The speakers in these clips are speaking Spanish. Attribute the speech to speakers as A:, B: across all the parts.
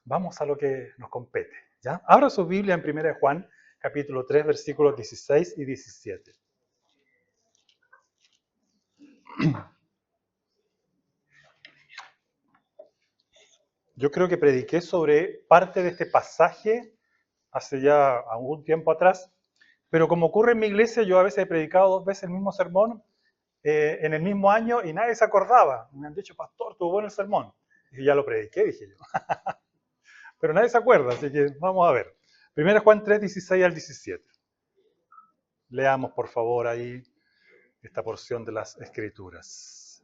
A: vamos a lo que nos compete, ¿ya? Abra su Biblia en 1 Juan, capítulo 3, versículos 16 y 17. Yo creo que prediqué sobre parte de este pasaje hace ya algún tiempo atrás, pero como ocurre en mi iglesia, yo a veces he predicado 2 veces el mismo sermón en el mismo año y nadie se acordaba. Me han dicho, pastor, estuvo bueno el sermón. Y ya lo prediqué, dije yo. Pero nadie se acuerda, así que vamos a ver. 1 Juan 3, 16 al 17. Leamos, por favor, ahí esta porción de las Escrituras.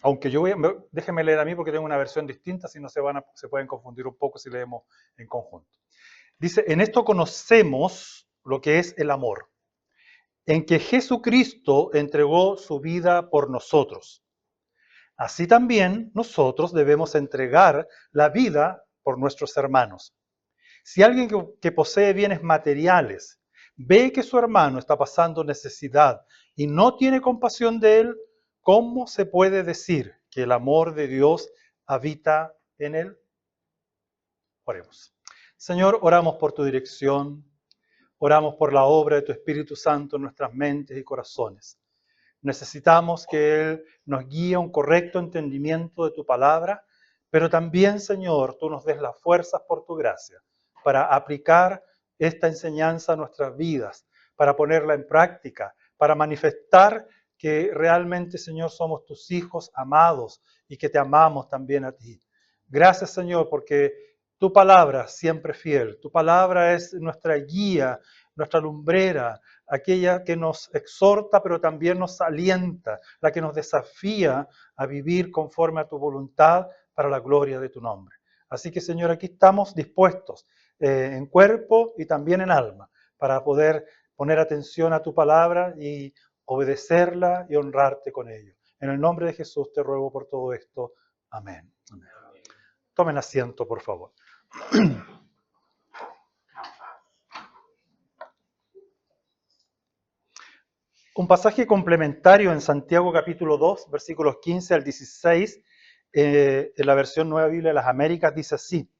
A: Aunque déjenme leer a mí porque tengo una versión distinta, si no se pueden confundir un poco si leemos en conjunto. Dice, en esto conocemos lo que es el amor, en que Jesucristo entregó su vida por nosotros. Así también nosotros debemos entregar la vida por nuestros hermanos. Si alguien que posee bienes materiales ve que su hermano está pasando necesidad y no tiene compasión de él, ¿cómo se puede decir que el amor de Dios habita en él? Oremos. Señor, oramos por tu dirección, oramos por la obra de tu Espíritu Santo en nuestras mentes y corazones. Necesitamos que Él nos guíe a un correcto entendimiento de tu palabra, pero también, Señor, tú nos des las fuerzas por tu gracia para aplicar esta enseñanza a nuestras vidas, para ponerla en práctica, para manifestar que realmente, Señor, somos tus hijos amados y que te amamos también a ti. Gracias, Señor, porque tu palabra siempre fiel, tu palabra es nuestra guía, nuestra lumbrera, aquella que nos exhorta, pero también nos alienta, la que nos desafía a vivir conforme a tu voluntad para la gloria de tu nombre. Así que, Señor, aquí estamos dispuestos en cuerpo y también en alma para poder poner atención a tu palabra y obedecerla y honrarte con ello. En el nombre de Jesús te ruego por todo esto. Amén. Amén. Tomen asiento, por favor. Un pasaje complementario en Santiago capítulo 2, versículos 15 al 16, en la versión Nueva Biblia de las Américas, dice así: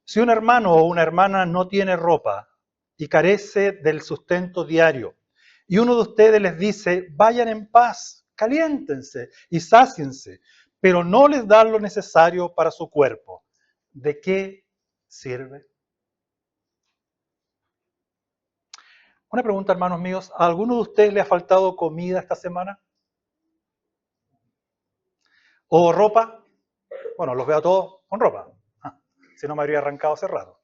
A: si un hermano o una hermana no tiene ropa y carece del sustento diario, y uno de ustedes les dice, vayan en paz, caliéntense y sáciense, pero no les dan lo necesario para su cuerpo, ¿de qué sirve? Una pregunta, hermanos míos, ¿a alguno de ustedes le ha faltado comida esta semana? ¿O ropa? Bueno, los veo a todos con ropa. Si no me habría arrancado hace rato.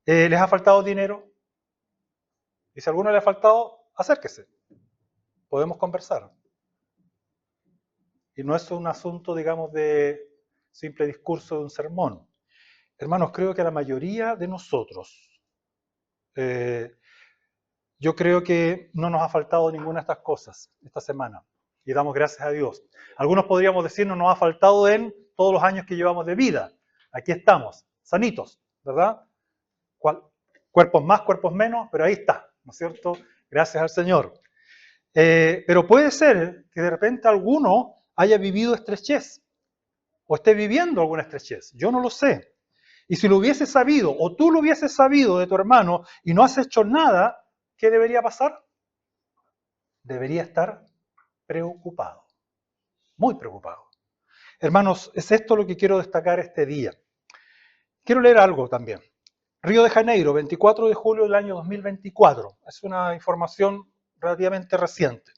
A: ¿Les ha faltado dinero? Y si a alguno le ha faltado, acérquese. Podemos conversar. Y no es un asunto, digamos, de simple discurso de un sermón. Hermanos, creo que a la mayoría de nosotros, yo creo que no nos ha faltado ninguna de estas cosas esta semana. Y damos gracias a Dios. Algunos podríamos decir no nos ha faltado en todos los años que llevamos de vida. Aquí estamos, sanitos, ¿verdad? Cuerpos más, cuerpos menos, pero ahí está, ¿no es cierto? Gracias al Señor. Pero puede ser que de repente alguno haya vivido estrechez o esté viviendo alguna estrechez. Yo no lo sé. Y si lo hubiese sabido o tú lo hubieses sabido de tu hermano y no has hecho nada, ¿qué debería pasar? Debería estar preocupado, muy preocupado. Hermanos, es esto lo que quiero destacar este día. Quiero leer algo también. Río de Janeiro, 24 de julio del año 2024. Es una información relativamente reciente.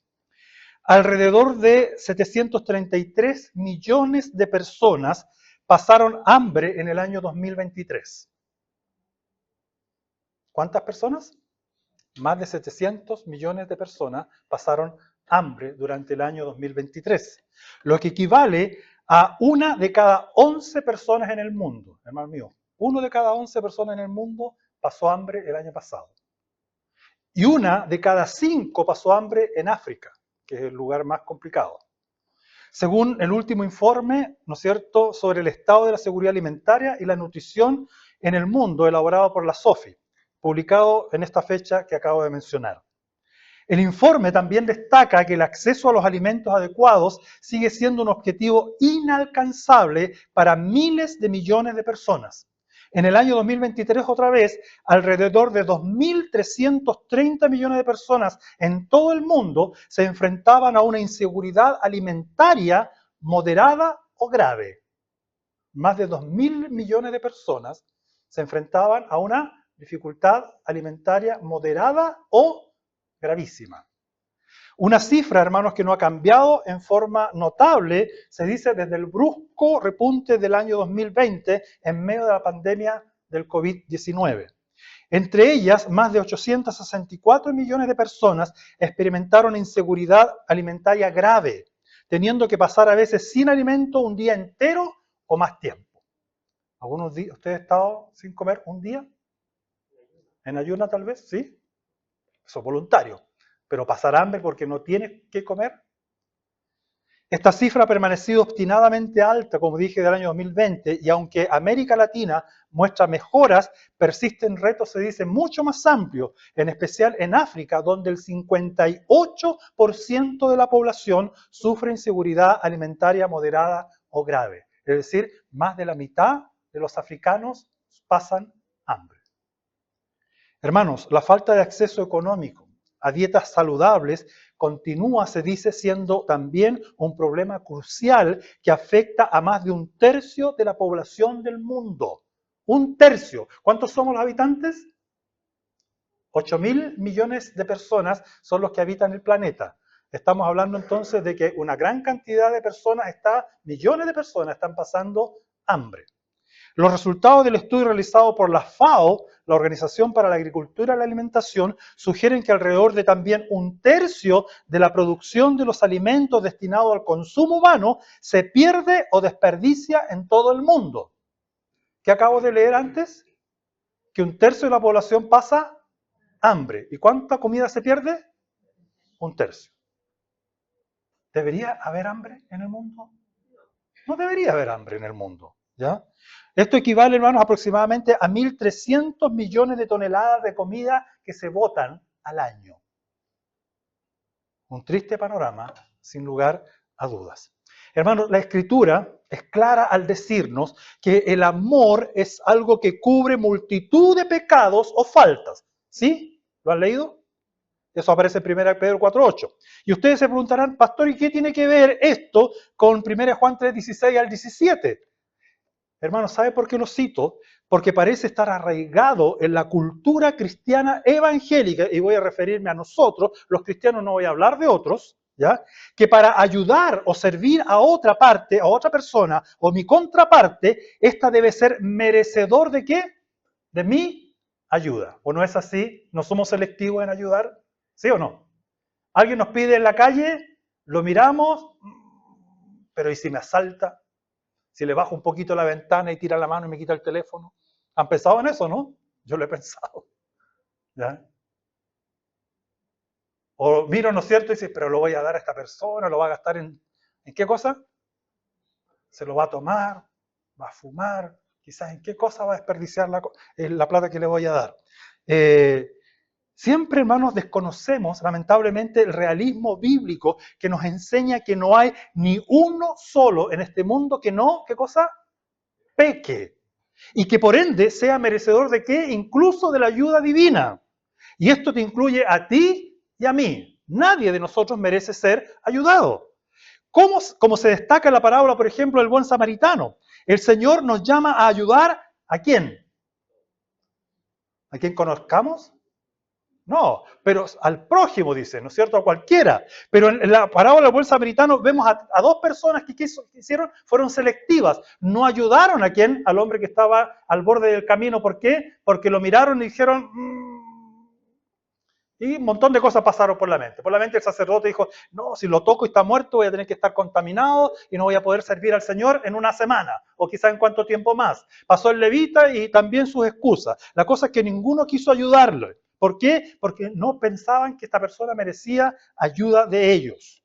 A: Alrededor de 733 millones de personas pasaron hambre en el año 2023. ¿Cuántas personas? Más de 700 millones de personas pasaron hambre durante el año 2023, lo que equivale a 1 de cada 11 personas en el mundo, hermano mío. 1 de cada 11 personas en el mundo pasó hambre el año pasado. Y 1 de cada 5 pasó hambre en África, que es el lugar más complicado. Según el último informe, ¿no es cierto?, sobre el estado de la seguridad alimentaria y la nutrición en el mundo, elaborado por la SOFI, publicado en esta fecha que acabo de mencionar. El informe también destaca que el acceso a los alimentos adecuados sigue siendo un objetivo inalcanzable para miles de millones de personas. En el año 2023, otra vez, alrededor de 2.330 millones de personas en todo el mundo se enfrentaban a una inseguridad alimentaria moderada o grave. Más de 2.000 millones de personas se enfrentaban a una dificultad alimentaria moderada o gravísima. Una cifra, hermanos, que no ha cambiado en forma notable, se dice desde el brusco repunte del año 2020 en medio de la pandemia del COVID-19. Entre ellas, más de 864 millones de personas experimentaron inseguridad alimentaria grave, teniendo que pasar a veces sin alimento un día entero o más tiempo. ¿Algunos días usted ha estado sin comer un día? ¿En ayuna tal vez? ¿Sí? Eso es voluntario. Pero pasar hambre porque no tienes que comer. Esta cifra ha permanecido obstinadamente alta, como dije, del año 2020, y aunque América Latina muestra mejoras, persisten retos, se dice, mucho más amplios, en especial en África, donde el 58% de la población sufre inseguridad alimentaria moderada o grave. Es decir, más de la mitad de los africanos pasan hambre. Hermanos, la falta de acceso económico a dietas saludables continúa, se dice, siendo también un problema crucial que afecta a más de 1/3 de la población del mundo. 1/3. ¿Cuántos somos los habitantes? 8.000 millones de personas son los que habitan el planeta. Estamos hablando entonces de que una gran cantidad de personas, millones de personas están pasando hambre. Los resultados del estudio realizado por la FAO, la Organización para la Agricultura y la Alimentación, sugieren que alrededor de también 1/3 de la producción de los alimentos destinados al consumo humano se pierde o desperdicia en todo el mundo. ¿Qué acabo de leer antes? Que 1/3 de la población pasa hambre. ¿Y cuánta comida se pierde? 1/3. ¿Debería haber hambre en el mundo? No debería haber hambre en el mundo, ¿ya? Esto equivale, hermanos, aproximadamente a 1.300 millones de toneladas de comida que se botan al año. Un triste panorama, sin lugar a dudas. Hermanos, la Escritura es clara al decirnos que el amor es algo que cubre multitud de pecados o faltas. ¿Sí? ¿Lo han leído? Eso aparece en 1 Pedro 4:8. Y ustedes se preguntarán, pastor, ¿y qué tiene que ver esto con 1 Juan 3:16 al 17? Hermanos, ¿sabe por qué lo cito? Porque parece estar arraigado en la cultura cristiana evangélica, y voy a referirme a nosotros, los cristianos, no voy a hablar de otros, ¿ya? Que para ayudar o servir a otra parte, a otra persona, o mi contraparte, esta debe ser merecedor ¿de qué? De mi ayuda. ¿O no es así? ¿No somos selectivos en ayudar? ¿Sí o no? Alguien nos pide en la calle, lo miramos, pero ¿y si me asalta? Si le bajo un poquito la ventana y tira la mano y me quita el teléfono. ¿Han pensado en eso, no? Yo lo he pensado. ¿Ya? O miro, ¿no es cierto? Y dice, pero lo voy a dar a esta persona, lo va a gastar ¿en qué cosa? Se lo va a tomar, va a fumar, quizás en qué cosa va a desperdiciar la plata que le voy a dar. Siempre, hermanos, desconocemos, lamentablemente, el realismo bíblico que nos enseña que no hay ni uno solo en este mundo que no, ¿qué cosa? Peque. Y que por ende sea merecedor de qué? Incluso de la ayuda divina. Y esto te incluye a ti y a mí. Nadie de nosotros merece ser ayudado. Como se destaca en la parábola, por ejemplo, del buen samaritano. El Señor nos llama a ayudar ¿a quién? ¿A quién conozcamos? No, pero al prójimo, dice, ¿no es cierto? A cualquiera. Pero en la parábola del buen samaritano vemos a dos personas que hicieron, fueron selectivas. No ayudaron a quién, al hombre que estaba al borde del camino. ¿Por qué? Porque lo miraron y dijeron, y un montón de cosas pasaron por la mente. Por la mente el sacerdote dijo, no, si lo toco y está muerto voy a tener que estar contaminado y no voy a poder servir al Señor en una semana o quizá en cuánto tiempo más. Pasó el levita y también sus excusas. La cosa es que ninguno quiso ayudarle. ¿Por qué? Porque no pensaban que esta persona merecía ayuda de ellos.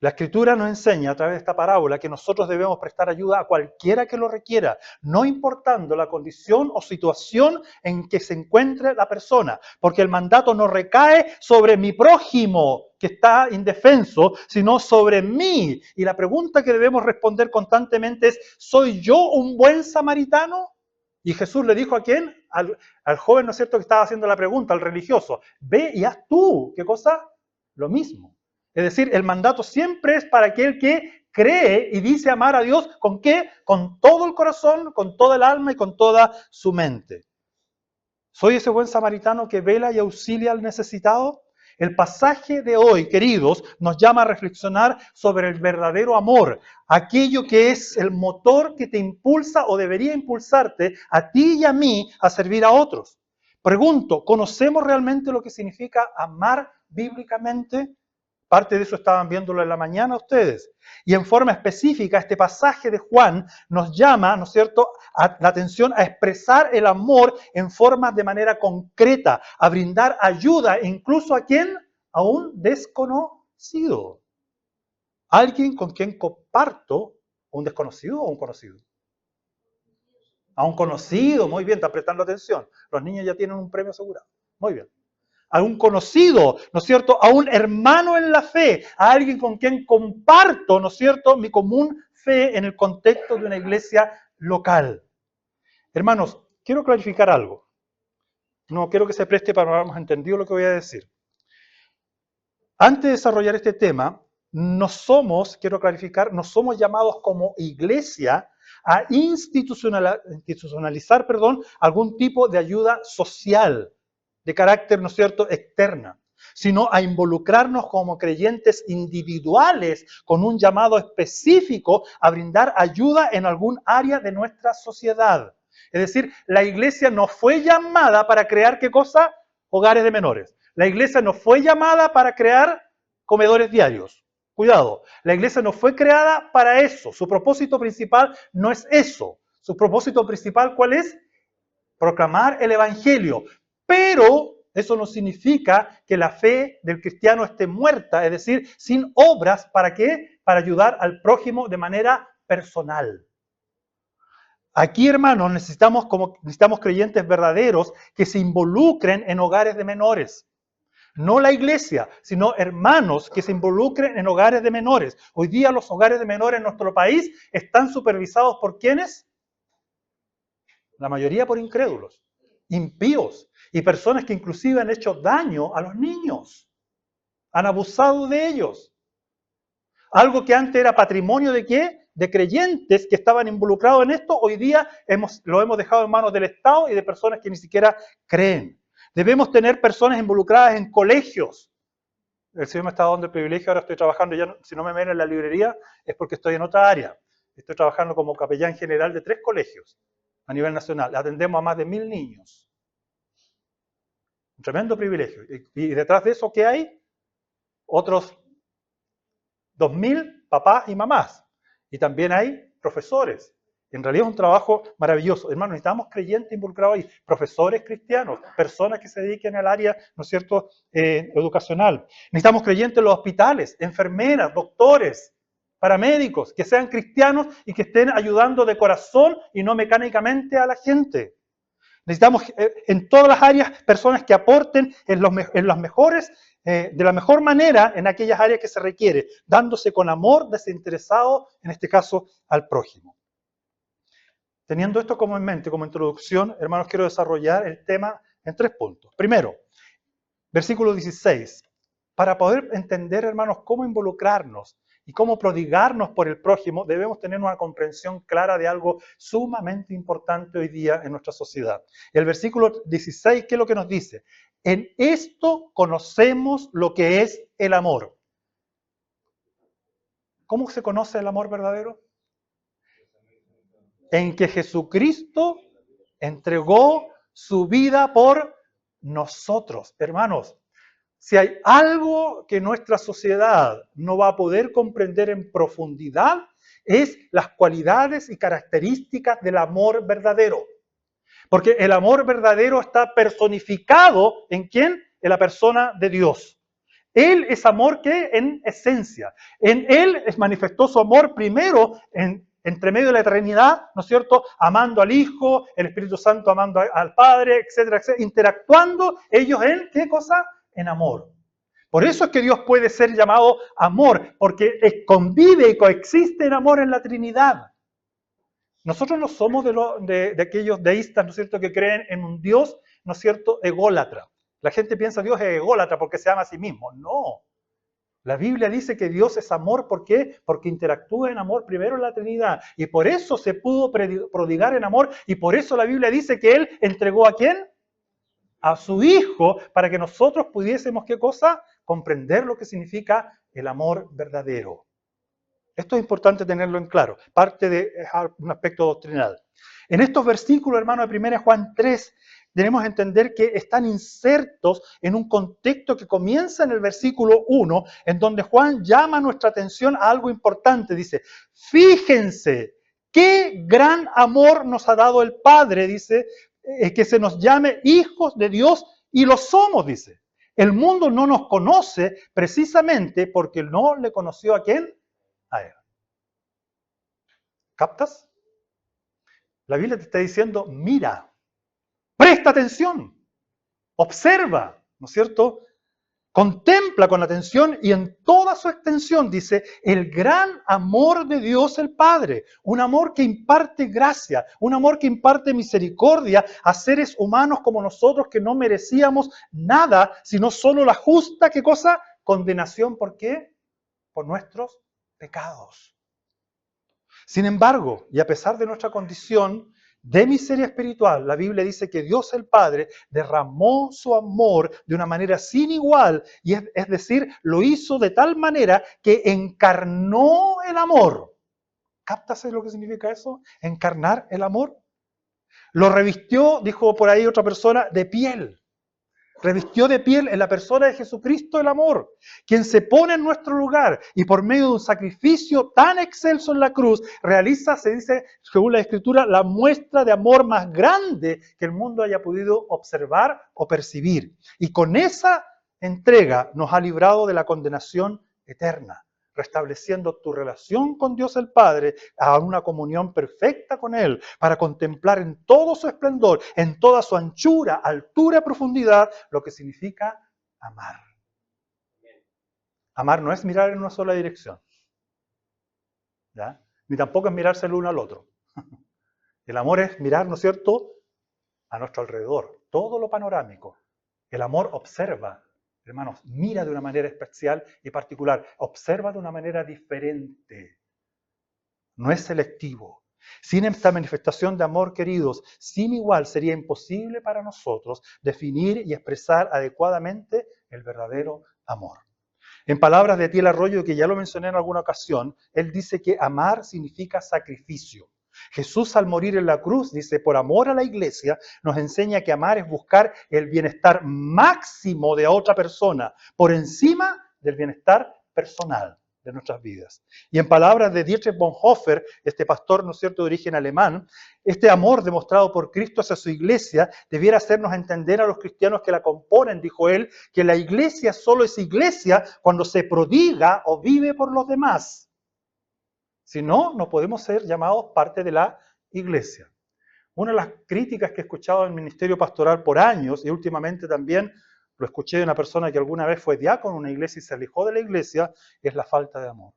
A: La Escritura nos enseña a través de esta parábola que nosotros debemos prestar ayuda a cualquiera que lo requiera, no importando la condición o situación en que se encuentre la persona, porque el mandato no recae sobre mi prójimo que está indefenso, sino sobre mí. Y la pregunta que debemos responder constantemente es, ¿soy yo un buen samaritano? Y Jesús le dijo ¿a quién? Al joven, ¿no es cierto?, que estaba haciendo la pregunta, al religioso. Ve y haz tú, ¿qué cosa? Lo mismo. Es decir, el mandato siempre es para aquel que cree y dice amar a Dios, ¿con qué? Con todo el corazón, con toda el alma y con toda su mente. ¿Soy ese buen samaritano que vela y auxilia al necesitado? El pasaje de hoy, queridos, nos llama a reflexionar sobre el verdadero amor, aquello que es el motor que te impulsa o debería impulsarte a ti y a mí a servir a otros. Pregunto, ¿conocemos realmente lo que significa amar bíblicamente? Parte de eso estaban viéndolo en la mañana ustedes. Y en forma específica, este pasaje de Juan nos llama, ¿no es cierto?, la atención a expresar el amor en formas de manera concreta, a brindar ayuda incluso a quien, a un desconocido. Alguien con quien comparto, un desconocido o un conocido. A un conocido, muy bien, está prestando atención. Los niños ya tienen un premio asegurado. Muy bien. A un conocido, ¿no es cierto?, a un hermano en la fe, a alguien con quien comparto, ¿no es cierto?, mi común fe en el contexto de una iglesia local. Hermanos, quiero clarificar algo. No quiero que se preste para no habernos entendido lo que voy a decir. Antes de desarrollar este tema, no somos, quiero clarificar, no somos llamados como iglesia a institucionalizar, algún tipo de ayuda social de carácter, ¿no es cierto?, externa, sino a involucrarnos como creyentes individuales con un llamado específico a brindar ayuda en algún área de nuestra sociedad. Es decir, la iglesia no fue llamada para crear, ¿qué cosa? Hogares de menores. La iglesia no fue llamada para crear comedores diarios. Cuidado, la iglesia no fue creada para eso. Su propósito principal no es eso. Su propósito principal, ¿cuál es? Proclamar el evangelio. Pero eso no significa que la fe del cristiano esté muerta, es decir, sin obras, ¿para qué? Para ayudar al prójimo de manera personal. Aquí, hermanos, necesitamos creyentes verdaderos que se involucren en hogares de menores. No la iglesia, sino hermanos que se involucren en hogares de menores. Hoy día los hogares de menores en nuestro país están supervisados ¿por quiénes? La mayoría por incrédulos, impíos y personas que inclusive han hecho daño a los niños. Han abusado de ellos. Algo que antes era patrimonio ¿de qué? De creyentes que estaban involucrados en esto, hoy día lo hemos dejado en manos del Estado y de personas que ni siquiera creen. Debemos tener personas involucradas en colegios. El Señor me está dando el privilegio, ahora estoy trabajando, ya si no me ven en la librería es porque estoy en otra área. Estoy trabajando como capellán general de 3 colegios a nivel nacional. Atendemos a más de 1000 niños. Un tremendo privilegio. Y detrás de eso, ¿qué hay? Otros 2000 papás y mamás. Y también hay profesores. En realidad es un trabajo maravilloso. Hermanos, necesitamos creyentes involucrados ahí, profesores cristianos, personas que se dediquen al área, ¿no es cierto?, educacional. Necesitamos creyentes en los hospitales, enfermeras, doctores, paramédicos, que sean cristianos y que estén ayudando de corazón y no mecánicamente a la gente. Necesitamos en todas las áreas personas que aporten en las mejores, de la mejor manera en aquellas áreas que se requiere, dándose con amor desinteresado, en este caso, al prójimo. Teniendo esto como en mente, como introducción, hermanos, quiero desarrollar el tema en 3 puntos. Primero, versículo 16. Para poder entender, hermanos, cómo involucrarnos y cómo prodigarnos por el prójimo, debemos tener una comprensión clara de algo sumamente importante hoy día en nuestra sociedad. El versículo 16, ¿qué es lo que nos dice? En esto conocemos lo que es el amor. ¿Cómo se conoce el amor verdadero? En que Jesucristo entregó su vida por nosotros. Hermanos, si hay algo que nuestra sociedad no va a poder comprender en profundidad, es las cualidades y características del amor verdadero. Porque el amor verdadero está personificado ¿en quién? En la persona de Dios. Él es amor que en esencia. En Él manifestó su amor primero entre medio de la eternidad, ¿no es cierto? Amando al Hijo, el Espíritu Santo amando al Padre, etcétera, etcétera. Interactuando ellos en, ¿qué cosa? En amor. Por eso es que Dios puede ser llamado amor, porque convive y coexiste en amor en la Trinidad. Nosotros no somos de aquellos deístas, ¿no es cierto?, que creen en un Dios, ¿no es cierto?, ególatra. La gente piensa que Dios es ególatra porque se ama a sí mismo. No. La Biblia dice que Dios es amor, ¿por qué? Porque interactúa en amor primero en la Trinidad. Y por eso se pudo prodigar en amor. Y por eso la Biblia dice que Él entregó ¿a quién? A su Hijo, para que nosotros pudiésemos, ¿qué cosa? Comprender lo que significa el amor verdadero. Esto es importante tenerlo en claro, parte de un aspecto doctrinal. En estos versículos, hermanos, de 1 Juan 3, debemos entender que están insertos en un contexto que comienza en el versículo 1, en donde Juan llama nuestra atención a algo importante. Dice, fíjense, qué gran amor nos ha dado el Padre, dice, que se nos llame hijos de Dios y lo somos, dice. El mundo no nos conoce precisamente porque no le conoció ¿a quién? A Él. ¿Captas? La Biblia te está diciendo, mira, presta atención, observa, ¿no es cierto? Contempla con atención y en toda su extensión, dice, el gran amor de Dios el Padre, un amor que imparte gracia, un amor que imparte misericordia a seres humanos como nosotros que no merecíamos nada, sino solo la justa, ¿qué cosa? Condenación, ¿por qué? Por nuestros pecados. Sin embargo, y a pesar de nuestra condición de miseria espiritual, la Biblia dice que Dios el Padre derramó su amor de una manera sin igual, y es decir, lo hizo de tal manera que encarnó el amor. ¿Captas lo que significa eso? Encarnar el amor. Lo revistió, dijo por ahí otra persona, de piel. Revistió de piel en la persona de Jesucristo el amor, quien se pone en nuestro lugar y por medio de un sacrificio tan excelso en la cruz, realiza, se dice, según la Escritura, la muestra de amor más grande que el mundo haya podido observar o percibir. Y con esa entrega nos ha librado de la condenación eterna, restableciendo tu relación con Dios el Padre a una comunión perfecta con Él, para contemplar en todo su esplendor, en toda su anchura, altura y profundidad, lo que significa amar. Amar no es mirar en una sola dirección, ¿ya? Ni tampoco es mirarse el uno al otro. El amor es mirar, ¿no es cierto?, a nuestro alrededor, todo lo panorámico. El amor observa, hermanos, mira de una manera especial y particular, observa de una manera diferente. No es selectivo. Sin esta manifestación de amor, queridos, sin igual sería imposible para nosotros definir y expresar adecuadamente el verdadero amor. En palabras de Etiel Arroyo, que ya lo mencioné en alguna ocasión, él dice que amar significa sacrificio. Jesús al morir en la cruz, dice, por amor a la iglesia, nos enseña que amar es buscar el bienestar máximo de otra persona, por encima del bienestar personal de nuestras vidas. Y en palabras de Dietrich Bonhoeffer, este pastor, ¿no es cierto?, de origen alemán, este amor demostrado por Cristo hacia su iglesia debiera hacernos entender a los cristianos que la componen, dijo él, que la iglesia solo es iglesia cuando se prodiga o vive por los demás. Si no, no podemos ser llamados parte de la iglesia. Una de las críticas que he escuchado en el ministerio pastoral por años, y últimamente también lo escuché de una persona que alguna vez fue diácono en una iglesia y se alejó de la iglesia, es la falta de amor.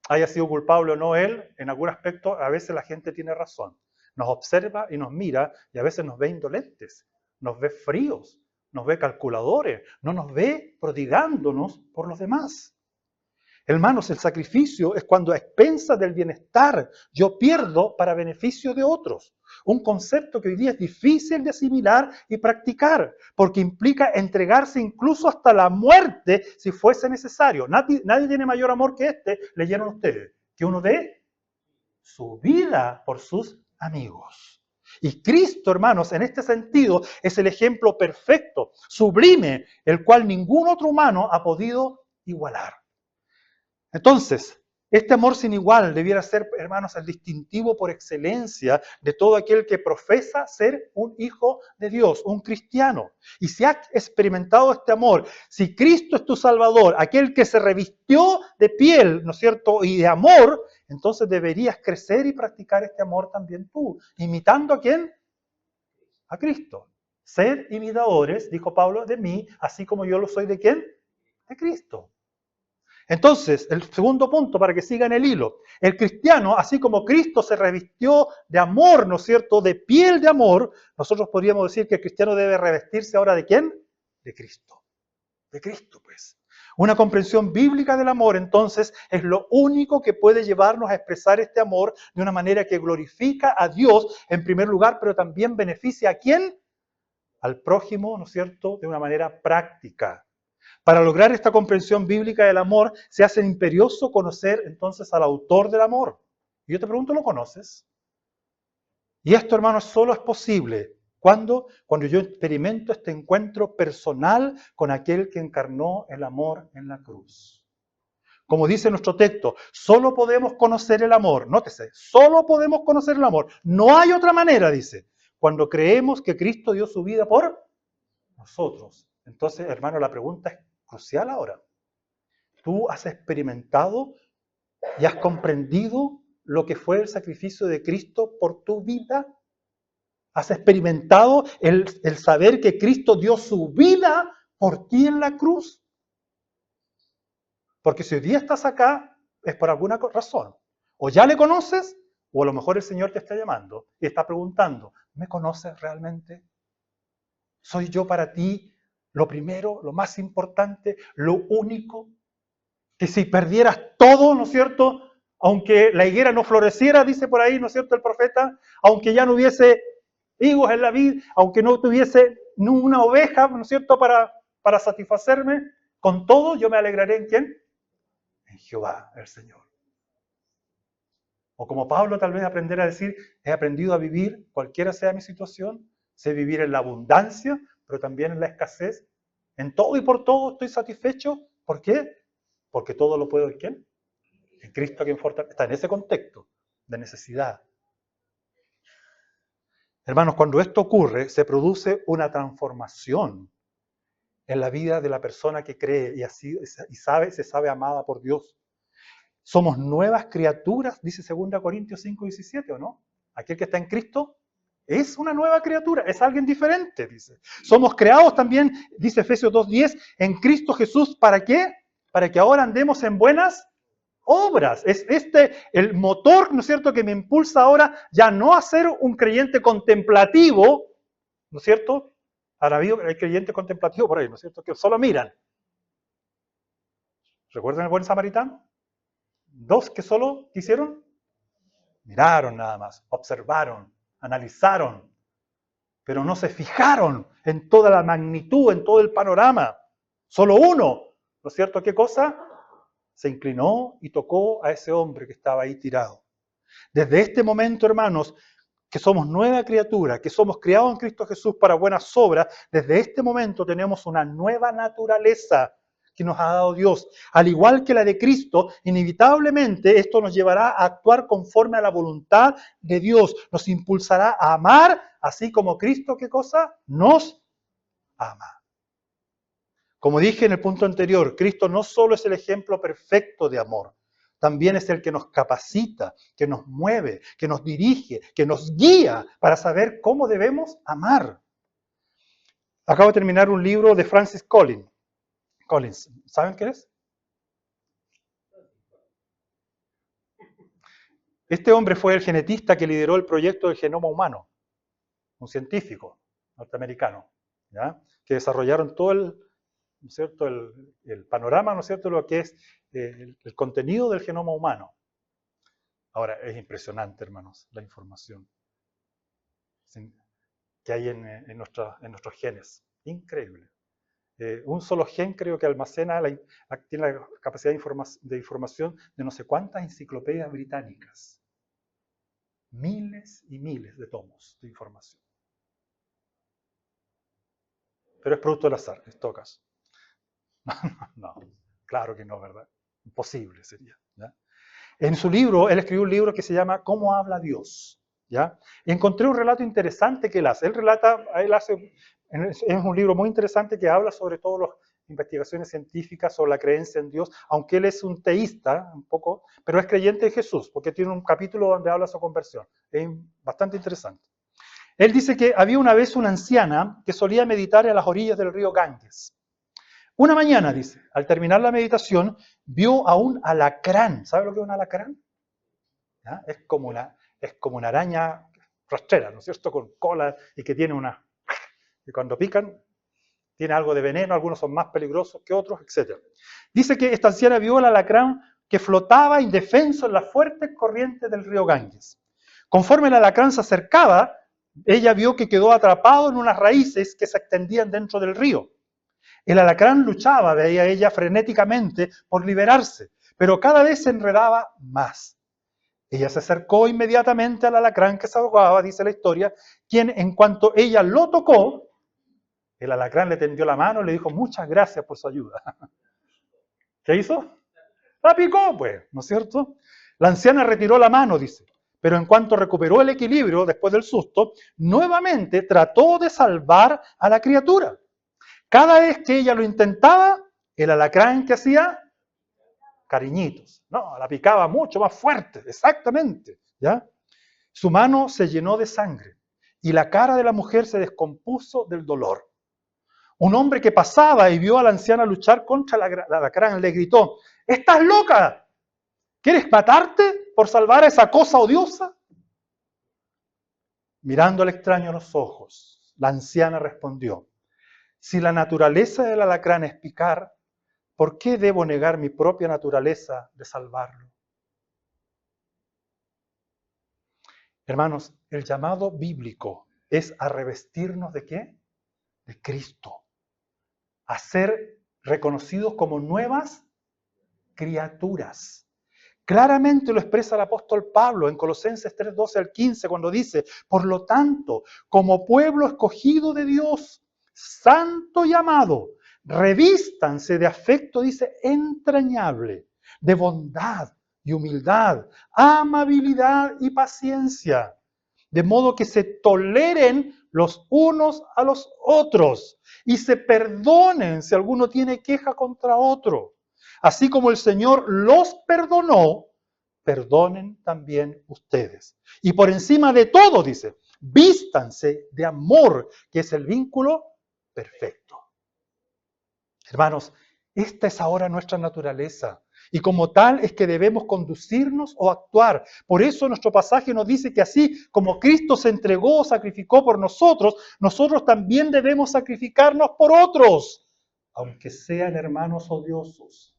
A: Haya sido culpable o no él, en algún aspecto a veces la gente tiene razón. Nos observa y nos mira y a veces nos ve indolentes, nos ve fríos, nos ve calculadores, no nos ve prodigándonos por los demás. Hermanos, el sacrificio es cuando a expensas del bienestar yo pierdo para beneficio de otros. Un concepto que hoy día es difícil de asimilar y practicar, porque implica entregarse incluso hasta la muerte si fuese necesario. Nadie tiene mayor amor que este, leyeron ustedes, que uno dé su vida por sus amigos. Y Cristo, hermanos, en este sentido es el ejemplo perfecto, sublime, el cual ningún otro humano ha podido igualar. Entonces, Este amor sin igual debiera ser, hermanos, el distintivo por excelencia de todo aquel que profesa ser un hijo de Dios, un cristiano. Y si has experimentado este amor, si Cristo es tu Salvador, aquel que se revistió de piel, ¿no es cierto?, y de amor, entonces deberías crecer y practicar este amor también tú. ¿Imitando a quién? A Cristo. Sed imitadores, dijo Pablo, de mí, así como yo lo soy de quién? De Cristo. Entonces, el segundo punto, para que sigan el hilo, el cristiano, así como Cristo se revistió de amor, ¿no es cierto?, de piel de amor, nosotros podríamos decir que el cristiano debe revestirse ahora ¿de quién? De Cristo. De Cristo, pues. Una comprensión bíblica del amor, entonces, es lo único que puede llevarnos a expresar este amor de una manera que glorifica a Dios en primer lugar, pero también beneficia ¿a quién? Al prójimo, ¿no es cierto?, de una manera práctica. Para lograr esta comprensión bíblica del amor, se hace imperioso conocer entonces al autor del amor. Y yo te pregunto, ¿lo conoces? Y esto, hermanos, solo es posible cuando yo experimento este encuentro personal con aquel que encarnó el amor en la cruz. Como dice nuestro texto, solo podemos conocer el amor, nótese, solo podemos conocer el amor. No hay otra manera, dice, cuando creemos que Cristo dio su vida por nosotros. Entonces, hermano, la pregunta es crucial ahora. ¿Tú has experimentado y has comprendido lo que fue el sacrificio de Cristo por tu vida? ¿Has experimentado el saber que Cristo dio su vida por ti en la cruz? Porque si hoy día estás acá, es por alguna razón. O ya le conoces, o a lo mejor el Señor te está llamando y está preguntando, ¿me conoces realmente? ¿Soy yo para ti lo primero, lo más importante, lo único? Que si perdieras todo, ¿no es cierto? Aunque la higuera no floreciera, dice por ahí, ¿no es cierto?, el profeta, aunque ya no hubiese higos en la vid, aunque no tuviese ni una oveja, ¿no es cierto?, para satisfacerme, con todo yo me alegraré ¿en quién? En Jehová, el Señor. O como Pablo tal vez aprender a decir, he aprendido a vivir, cualquiera sea mi situación, sé vivir en la abundancia, pero también en la escasez. En todo y por todo estoy satisfecho. ¿Por qué? Porque todo lo puedo en quién? En Cristo quien fortalece. Está en ese contexto de necesidad. Hermanos, cuando esto ocurre, se produce una transformación en la vida de la persona que cree y se sabe amada por Dios. Somos nuevas criaturas, dice 2 Corintios 5:17, ¿o no? Aquel que está en Cristo es una nueva criatura, es alguien diferente, dice. Somos creados también, dice Efesios 2:10, en Cristo Jesús, ¿para qué? Para que ahora andemos en buenas obras. Es este el motor, ¿no es cierto?, que me impulsa ahora ya no a ser un creyente contemplativo, ¿no es cierto? Ahora hay creyentes contemplativos por ahí, ¿no es cierto?, que solo miran. ¿Recuerdan el buen samaritano? Dos que solo quisieron, miraron nada más, observaron, analizaron, pero no se fijaron en toda la magnitud, en todo el panorama. Solo uno, ¿no es cierto? ¿Qué cosa? Se inclinó y tocó a ese hombre que estaba ahí tirado. Desde este momento, hermanos, que somos nueva criatura, que somos criados en Cristo Jesús para buenas obras, desde este momento tenemos una nueva naturaleza que nos ha dado Dios. Al igual que la de Cristo, inevitablemente esto nos llevará a actuar conforme a la voluntad de Dios. Nos impulsará a amar, así como Cristo, ¿qué cosa? Nos ama. Como dije en el punto anterior, Cristo no solo es el ejemplo perfecto de amor, también es el que nos capacita, que nos mueve, que nos dirige, que nos guía para saber cómo debemos amar. Acabo de terminar un libro de Francis Collins. ¿Saben qué es? Este hombre fue el genetista que lideró el proyecto del genoma humano, un científico norteamericano, ¿ya?, que desarrollaron todo ¿no es cierto?, el panorama, ¿no es cierto?, lo que es el contenido del genoma humano. Ahora, es impresionante, hermanos, la información que hay en nuestros genes. Increíble. Un solo gen creo que almacena, tiene la capacidad de información de no sé cuántas enciclopedias británicas. Miles y miles de tomos de información. Pero es producto del azar, en todo caso. No, claro que no, ¿verdad? Imposible sería, ¿ya? En su libro, él escribió un libro que se llama ¿Cómo habla Dios? ¿Ya? Y encontré un relato interesante que él hace. Es un libro muy interesante que habla sobre todo las investigaciones científicas sobre la creencia en Dios, aunque él es un teísta, un poco, pero es creyente de Jesús, porque tiene un capítulo donde habla de su conversión. Es bastante interesante. Él dice que había una vez una anciana que solía meditar a las orillas del río Ganges. Una mañana, dice, al terminar la meditación, vio a un alacrán. ¿Sabe lo que es un alacrán? ¿Ya? Es como una araña rastrera, ¿no es cierto? Con cola y que tiene una... Y cuando pican, tiene algo de veneno, algunos son más peligrosos que otros, etc. Dice que esta anciana vio al alacrán que flotaba indefenso en las fuertes corrientes del río Ganges. Conforme el alacrán se acercaba, ella vio que quedó atrapado en unas raíces que se extendían dentro del río. El alacrán luchaba, veía ella, frenéticamente por liberarse, pero cada vez se enredaba más. Ella se acercó inmediatamente al alacrán que se ahogaba, dice la historia, quien en cuanto ella lo tocó, el alacrán le tendió la mano y le dijo muchas gracias por su ayuda. ¿Qué hizo? La picó, pues, ¿no es cierto? La anciana retiró la mano, dice, pero en cuanto recuperó el equilibrio después del susto, nuevamente trató de salvar a la criatura. Cada vez que ella lo intentaba, el alacrán que hacía, cariñitos. No, la picaba mucho más fuerte, exactamente. ¿Ya? Su mano se llenó de sangre y la cara de la mujer se descompuso del dolor. Un hombre que pasaba y vio a la anciana luchar contra el alacrán le gritó, ¿estás loca? ¿Quieres matarte por salvar a esa cosa odiosa? Mirando al extraño a los ojos, la anciana respondió, si la naturaleza del alacrán es picar, ¿por qué debo negar mi propia naturaleza de salvarlo? Hermanos, el llamado bíblico es a revestirnos ¿de qué? De Cristo. A ser reconocidos como nuevas criaturas. Claramente lo expresa el apóstol Pablo en Colosenses 3, 12 al 15, cuando dice, por lo tanto, como pueblo escogido de Dios, santo y amado, revístanse de afecto, dice, entrañable, de bondad y humildad, amabilidad y paciencia, de modo que se toleren los unos a los otros y se perdonen si alguno tiene queja contra otro. Así como el Señor los perdonó, perdonen también ustedes. Y por encima de todo, dice, vístanse de amor, que es el vínculo perfecto. Hermanos, esta es ahora nuestra naturaleza. Y como tal es que debemos conducirnos o actuar. Por eso nuestro pasaje nos dice que así como Cristo se entregó o sacrificó por nosotros, nosotros también debemos sacrificarnos por otros, aunque sean hermanos odiosos.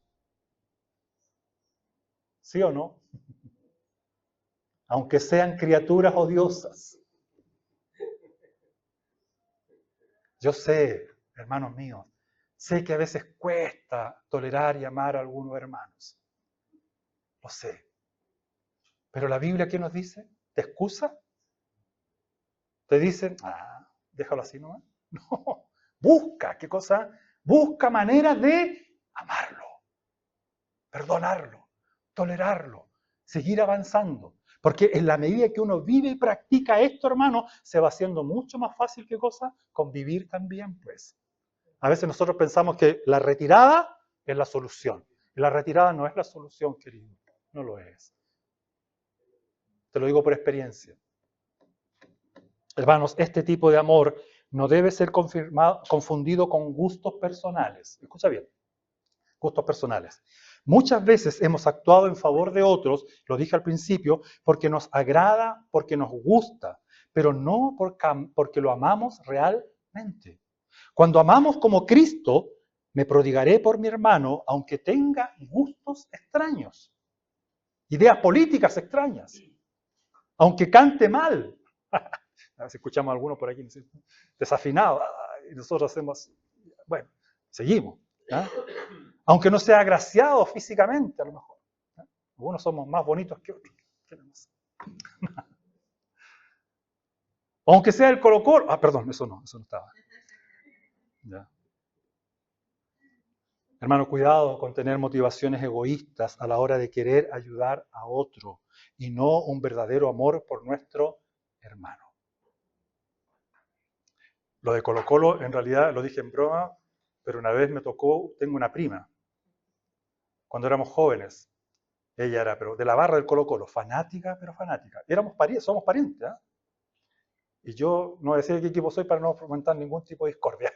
A: ¿Sí o no? Aunque sean criaturas odiosas. Yo sé, hermanos míos, sé que a veces cuesta tolerar y amar a algunos hermanos. Lo sé. Pero la Biblia, ¿qué nos dice? ¿Te excusa? ¿Te dice, déjalo así nomás? No, busca, ¿qué cosa? Busca maneras de amarlo, perdonarlo, tolerarlo, seguir avanzando. Porque en la medida que uno vive y practica esto, hermano, se va haciendo mucho más fácil, ¿qué cosa? Convivir también, pues. A veces nosotros pensamos que la retirada es la solución. Y la retirada no es la solución, querido. No lo es. Te lo digo por experiencia. Hermanos, este tipo de amor no debe ser confundido con gustos personales. Escucha bien, gustos personales. Muchas veces hemos actuado en favor de otros, lo dije al principio, porque nos agrada, porque nos gusta, pero no porque lo amamos realmente. Cuando amamos como Cristo, me prodigaré por mi hermano, aunque tenga gustos extraños, ideas políticas extrañas, aunque cante mal. A ver si escuchamos a algunos por aquí, ¿no es cierto? Desafinados, y nosotros hacemos, bueno, seguimos. ¿Ya? Aunque no sea agraciado físicamente, a lo mejor. ¿Ya? Algunos somos más bonitos que otros. Aunque sea el Colo-Colo. Perdón, eso no estaba. ¿Ya? Hermano, cuidado con tener motivaciones egoístas a la hora de querer ayudar a otro y no un verdadero amor por nuestro hermano. Lo de Colo-Colo, en realidad, lo dije en broma, pero una vez me tocó, tengo una prima, cuando éramos jóvenes. Ella era, pero de la barra del Colo-Colo, fanática, pero fanática. Somos parientes, ¿eh? Y yo no decía de qué equipo soy para no fomentar ningún tipo de discordia.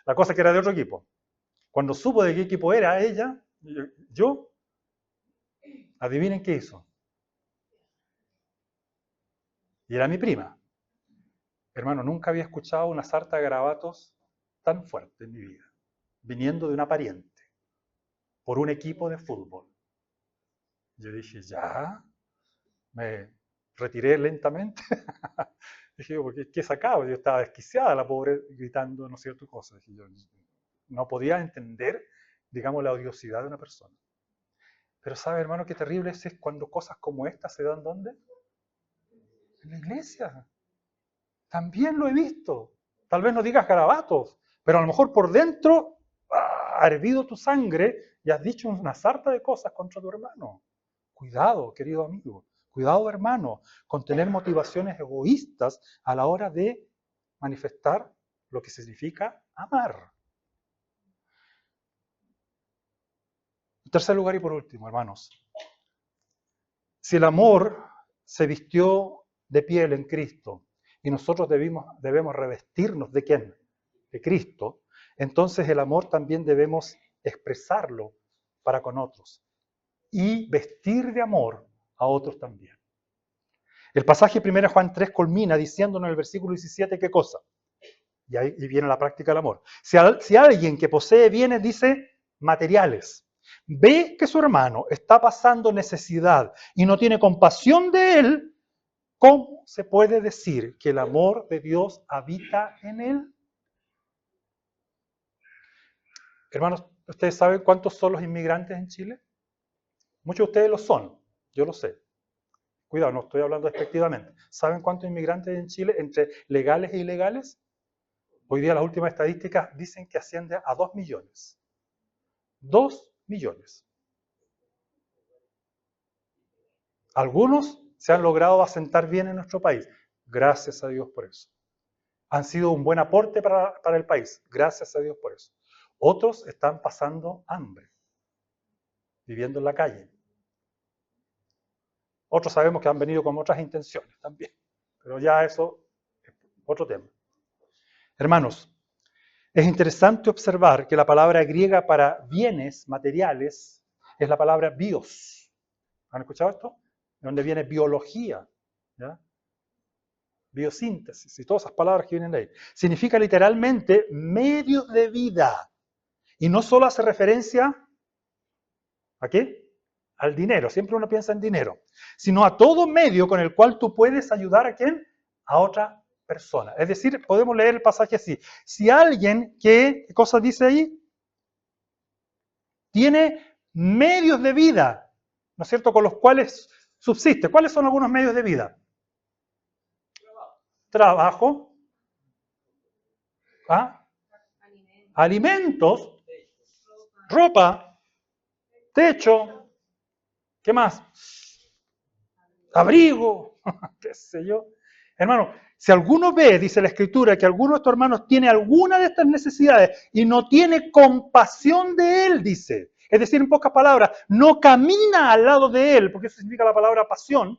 A: La cosa es que era de otro equipo. Cuando supo de qué equipo era ella, yo, adivinen qué hizo. Y era mi prima. Hermano, nunca había escuchado una sarta de garabatos tan fuerte en mi vida, viniendo de una pariente, por un equipo de fútbol. Yo dije, ya, me retiré lentamente. Dije, ¿por qué sacaba? Yo estaba desquiciada, la pobre, gritando, no sé, cosas. Dije, yo no podía entender, digamos, la odiosidad de una persona. Pero sabe, hermano, qué terrible es cuando cosas como estas se dan, ¿dónde? En la iglesia. También lo he visto. Tal vez no digas garabatos, pero a lo mejor por dentro ha hervido tu sangre y has dicho una sarta de cosas contra tu hermano. Cuidado, querido amigo. Cuidado, hermano, con tener motivaciones egoístas a la hora de manifestar lo que significa amar. En tercer lugar y por último, hermanos, si el amor se vistió de piel en Cristo y nosotros debemos revestirnos ¿de quién? De Cristo, entonces el amor también debemos expresarlo para con otros y vestir de amor a otros también. El pasaje 1 Juan 3 culmina diciéndonos en el versículo 17 qué cosa. Y ahí viene la práctica del amor. Si alguien que posee bienes, dice, materiales, ve que su hermano está pasando necesidad y no tiene compasión de él, ¿cómo se puede decir que el amor de Dios habita en él? Hermanos, ¿ustedes saben cuántos son los inmigrantes en Chile? Muchos de ustedes lo son, yo lo sé. Cuidado, no estoy hablando despectivamente. ¿Saben cuántos inmigrantes hay en Chile entre legales e ilegales? Hoy día las últimas estadísticas dicen que asciende a 2 millones. 2 millones. Algunos se han logrado asentar bien en nuestro país. Gracias a Dios por eso. Han sido un buen aporte para el país. Gracias a Dios por eso. Otros están pasando hambre, viviendo en la calle. Otros sabemos que han venido con otras intenciones también. Pero ya eso es otro tema. Hermanos, es interesante observar que la palabra griega para bienes materiales es la palabra bios. ¿Han escuchado esto? De donde viene biología, ¿ya? Biosíntesis y todas esas palabras que vienen de ahí. Significa literalmente medios de vida. Y no solo hace referencia ¿a qué? Al dinero. Siempre uno piensa en dinero. Sino a todo medio con el cual tú puedes ayudar a quién? A otra persona. Es decir, podemos leer el pasaje así. Si alguien ¿qué cosa dice ahí? Tiene medios de vida, ¿no es cierto?, con los cuales subsiste. ¿Cuáles son algunos medios de vida? Trabajo, ¿ah? Alimentos, ropa, techo, ¿qué más? Abrigo, qué sé yo. Hermano, si alguno ve, dice la Escritura, que alguno de estos hermanos tiene alguna de estas necesidades y no tiene compasión de él, dice. Es decir, en pocas palabras, no camina al lado de él, porque eso significa la palabra pasión.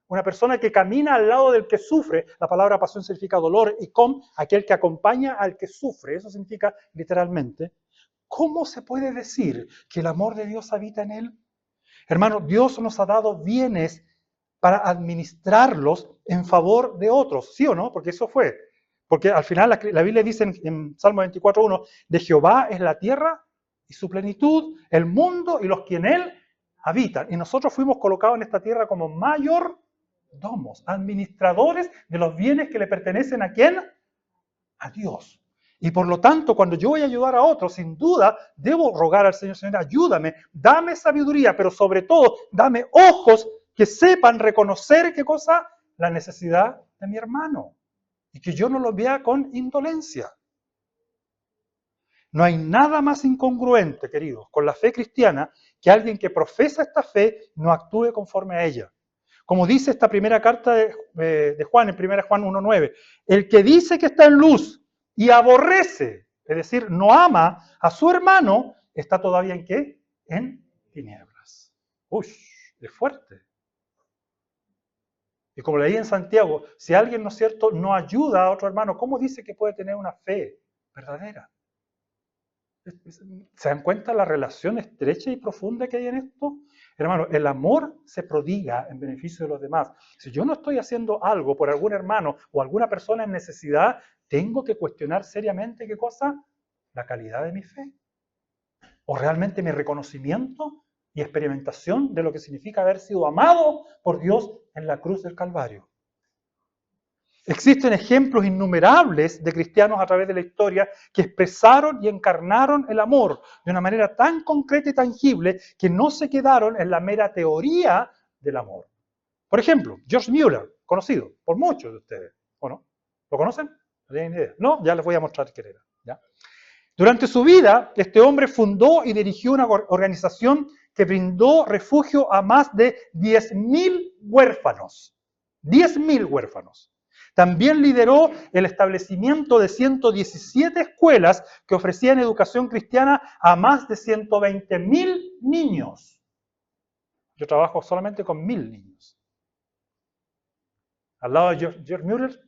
A: Una persona que camina al lado del que sufre, la palabra pasión significa dolor, y aquel que acompaña al que sufre, eso significa literalmente. ¿Cómo se puede decir que el amor de Dios habita en él? Hermano, Dios nos ha dado bienes para administrarlos en favor de otros, ¿sí o no? Porque eso fue. Porque al final la Biblia dice en Salmo 24:1, de Jehová es la tierra y su plenitud, el mundo y los que en él habitan. Y nosotros fuimos colocados en esta tierra como mayordomos, administradores de los bienes que le pertenecen ¿a quién? A Dios. Y por lo tanto, cuando yo voy a ayudar a otros, sin duda, debo rogar al Señor, Señor, ayúdame, dame sabiduría, pero sobre todo, dame ojos que sepan reconocer, ¿qué cosa? La necesidad de mi hermano. Y que yo no lo vea con indolencia. No hay nada más incongruente, queridos, con la fe cristiana que alguien que profesa esta fe no actúe conforme a ella. Como dice esta primera carta de Juan, en 1 Juan 1:9, el que dice que está en luz y aborrece, es decir, no ama a su hermano, está todavía ¿en qué? En tinieblas. Uy, es fuerte. Y como leí en Santiago, si alguien, ¿no es cierto?, no ayuda a otro hermano, ¿cómo dice que puede tener una fe verdadera? ¿Se dan cuenta la relación estrecha y profunda que hay en esto? Hermano, el amor se prodiga en beneficio de los demás. Si yo no estoy haciendo algo por algún hermano o alguna persona en necesidad, tengo que cuestionar seriamente ¿qué cosa? La calidad de mi fe. O realmente mi reconocimiento y experimentación de lo que significa haber sido amado por Dios en la cruz del Calvario. Existen ejemplos innumerables de cristianos a través de la historia que expresaron y encarnaron el amor de una manera tan concreta y tangible que no se quedaron en la mera teoría del amor. Por ejemplo, George Mueller, conocido por muchos de ustedes, ¿o no? ¿Lo conocen? No tienen idea. No, ya les voy a mostrar quién era. ¿Ya? Durante su vida, este hombre fundó y dirigió una organización que brindó refugio a más de 10.000 huérfanos. 10.000 huérfanos. También lideró el establecimiento de 117 escuelas que ofrecían educación cristiana a más de 120.000 niños. Yo trabajo solamente con 1.000 niños. Al lado de George Mueller,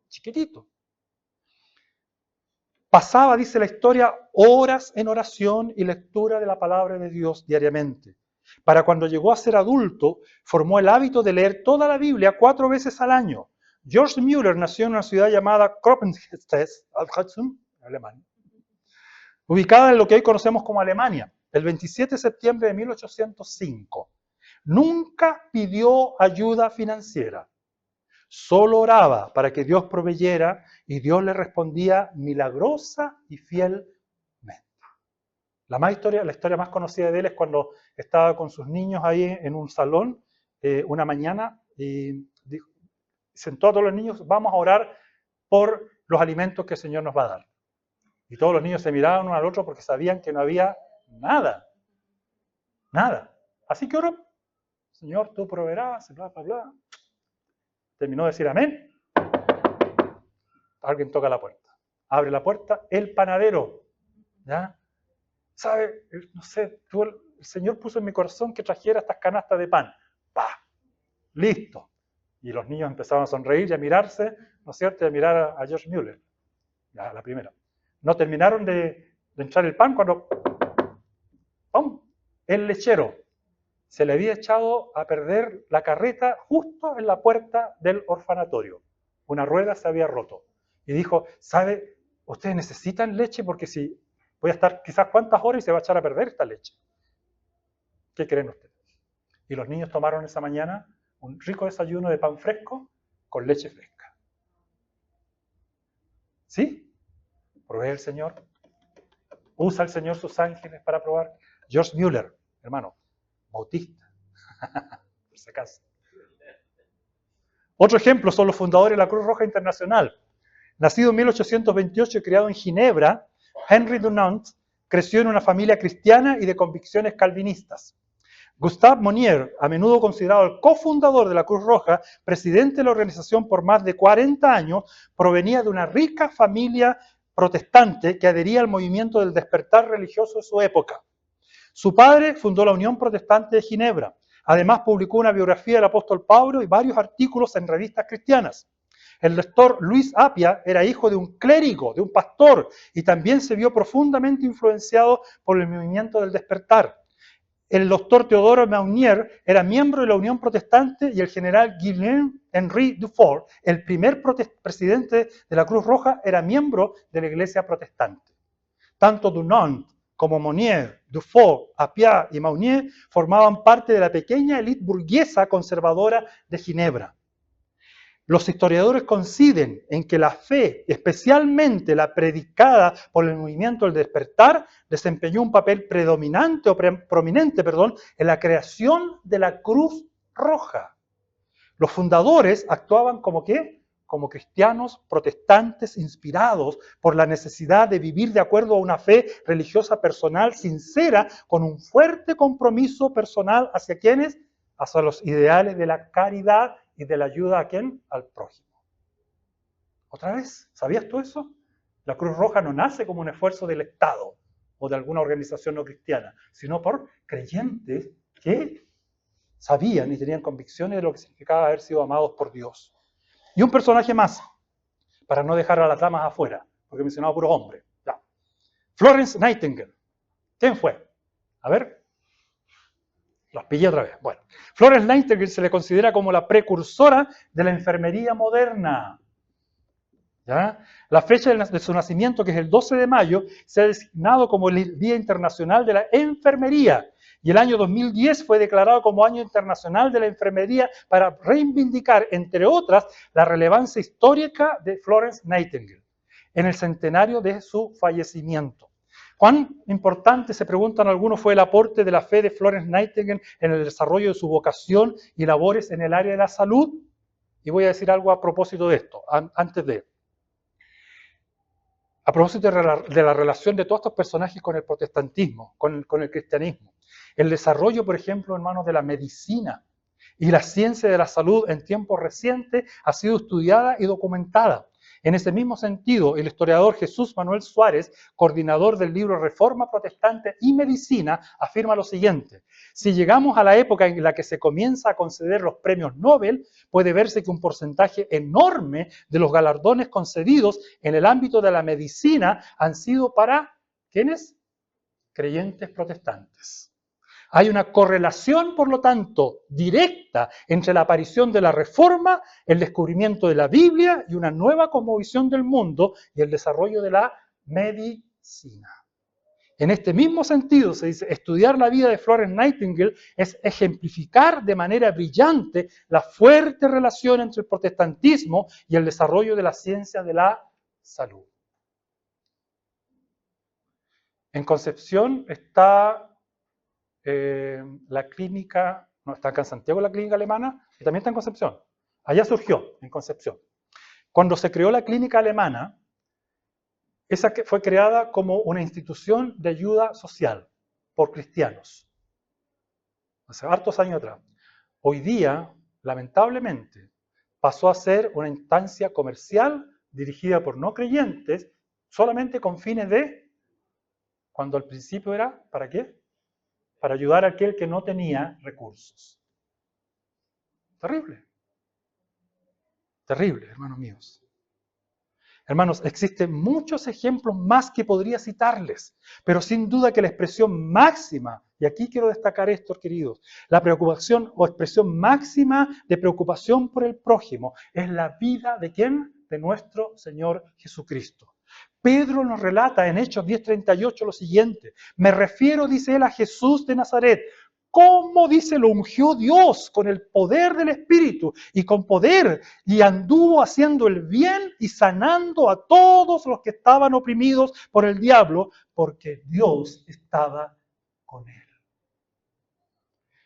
A: chiquitito. Pasaba, dice la historia, horas en oración y lectura de la palabra de Dios diariamente. Para cuando llegó a ser adulto, formó el hábito de leer toda la Biblia 4 veces al año. George Mueller nació en una ciudad llamada Kroppenstedt, Alemania, ubicada en lo que hoy conocemos como Alemania, el 27 de septiembre de 1805. Nunca pidió ayuda financiera. Solo oraba para que Dios proveyera y Dios le respondía milagrosa y fielmente. La historia más conocida de él es cuando estaba con sus niños ahí en un salón una mañana y sentó a todos los niños, vamos a orar por los alimentos que el Señor nos va a dar. Y todos los niños se miraban uno al otro porque sabían que no había nada. Nada. Así que oró. Señor, tú proveerás, bla, bla, bla. Terminó de decir amén. Alguien toca la puerta. Abre la puerta, el panadero. ¿Ya? ¿Sabe? No sé, el Señor puso en mi corazón que trajera estas canastas de pan. ¡Pah! Listo. Y los niños empezaron a sonreír y a mirarse, ¿no es cierto? Y a mirar a George Mueller. Ya, la primera. No terminaron de entrar el pan cuando ¡pum! El lechero se le había echado a perder la carreta justo en la puerta del orfanatorio. Una rueda se había roto. Y dijo, ¿sabe? Ustedes necesitan leche porque si voy a estar quizás cuántas horas y se va a echar a perder esta leche. ¿Qué creen ustedes? Y los niños tomaron esa mañana un rico desayuno de pan fresco con leche fresca. ¿Sí? Provee el Señor. Usa el Señor sus ángeles para probar. George Mueller, hermano, bautista, por si acaso. Otro ejemplo son los fundadores de la Cruz Roja Internacional. Nacido en 1828 y criado en Ginebra, Henry Dunant creció en una familia cristiana y de convicciones calvinistas. Gustave Monnier, a menudo considerado el cofundador de la Cruz Roja, presidente de la organización por más de 40 años, provenía de una rica familia protestante que adhería al movimiento del despertar religioso de su época. Su padre fundó la Unión Protestante de Ginebra. Además, publicó una biografía del apóstol Pablo y varios artículos en revistas cristianas. El doctor Luis Apia era hijo de un clérigo, de un pastor, y también se vio profundamente influenciado por el movimiento del despertar. El doctor Teodoro Meunier era miembro de la Unión Protestante y el general Guillaume-Henri Dufour, el primer presidente de la Cruz Roja, era miembro de la Iglesia Protestante. Tanto Dunant como Monnier, Dufour, Apia y Meunier formaban parte de la pequeña élite burguesa conservadora de Ginebra. Los historiadores coinciden en que la fe, especialmente la predicada por el movimiento del despertar, desempeñó un papel predominante o prominente, en la creación de la Cruz Roja. Los fundadores actuaban como ¿qué? como cristianos protestantes inspirados por la necesidad de vivir de acuerdo a una fe religiosa personal sincera, con un fuerte compromiso personal hacia quienes, hacia los ideales de la caridad y de la ayuda a quién, al prójimo. Otra vez, ¿sabías tú eso? La Cruz Roja no nace como un esfuerzo del Estado o de alguna organización no cristiana, sino por creyentes que sabían y tenían convicciones de lo que significaba haber sido amados por Dios. Y un personaje más, para no dejar a las damas afuera, porque he mencionado puros hombres. Ya. Florence Nightingale. ¿Quién fue? A ver. Los pillé otra vez. Bueno, Florence Nightingale se le considera como la precursora de la enfermería moderna. ¿Ya? La fecha de su nacimiento, que es el 12 de mayo, se ha designado como el Día Internacional de la Enfermería. Y el año 2010 fue declarado como Año Internacional de la Enfermería para reivindicar, entre otras, la relevancia histórica de Florence Nightingale en el centenario de su fallecimiento. ¿Cuán importante, se preguntan algunos, fue el aporte de la fe de Florence Nightingale en el desarrollo de su vocación y labores en el área de la salud? Y voy a decir algo a propósito de esto, antes de... A propósito de la relación de todos estos personajes con el protestantismo, con el cristianismo. El desarrollo, por ejemplo, hermanos, de la medicina y la ciencia de la salud en tiempos recientes ha sido estudiada y documentada. En ese mismo sentido, el historiador Jesús Manuel Suárez, coordinador del libro Reforma Protestante y Medicina, afirma lo siguiente: si llegamos a la época en la que se comienza a conceder los premios Nobel, puede verse que un porcentaje enorme de los galardones concedidos en el ámbito de la medicina han sido para, ¿quiénes? Creyentes protestantes. Hay una correlación, por lo tanto, directa entre la aparición de la Reforma, el descubrimiento de la Biblia y una nueva cosmovisión del mundo y el desarrollo de la medicina. En este mismo sentido, se dice, estudiar la vida de Florence Nightingale es ejemplificar de manera brillante la fuerte relación entre el protestantismo y el desarrollo de la ciencia de la salud. En Concepción está la clínica, no, está acá en Santiago la clínica alemana, y también está en Concepción. Allá surgió, en Concepción. Cuando se creó la clínica alemana, esa fue creada como una institución de ayuda social por cristianos, hace hartos años atrás. Hoy día, lamentablemente, pasó a ser una instancia comercial dirigida por no creyentes, solamente con fines de, cuando al principio era, ¿para qué? Para ayudar a aquel que no tenía recursos. Terrible. Terrible, hermanos míos. Hermanos, existen muchos ejemplos más que podría citarles, pero sin duda que la expresión máxima, y aquí quiero destacar esto, queridos, la preocupación o expresión máxima de preocupación por el prójimo es la vida de ¿quién? De nuestro Señor Jesucristo. Pedro nos relata en Hechos 10:38 lo siguiente: me refiero, dice él, a Jesús de Nazaret. ¿Cómo, dice, lo ungió Dios con el poder del Espíritu y con poder, y anduvo haciendo el bien y sanando a todos los que estaban oprimidos por el diablo, porque Dios estaba con él?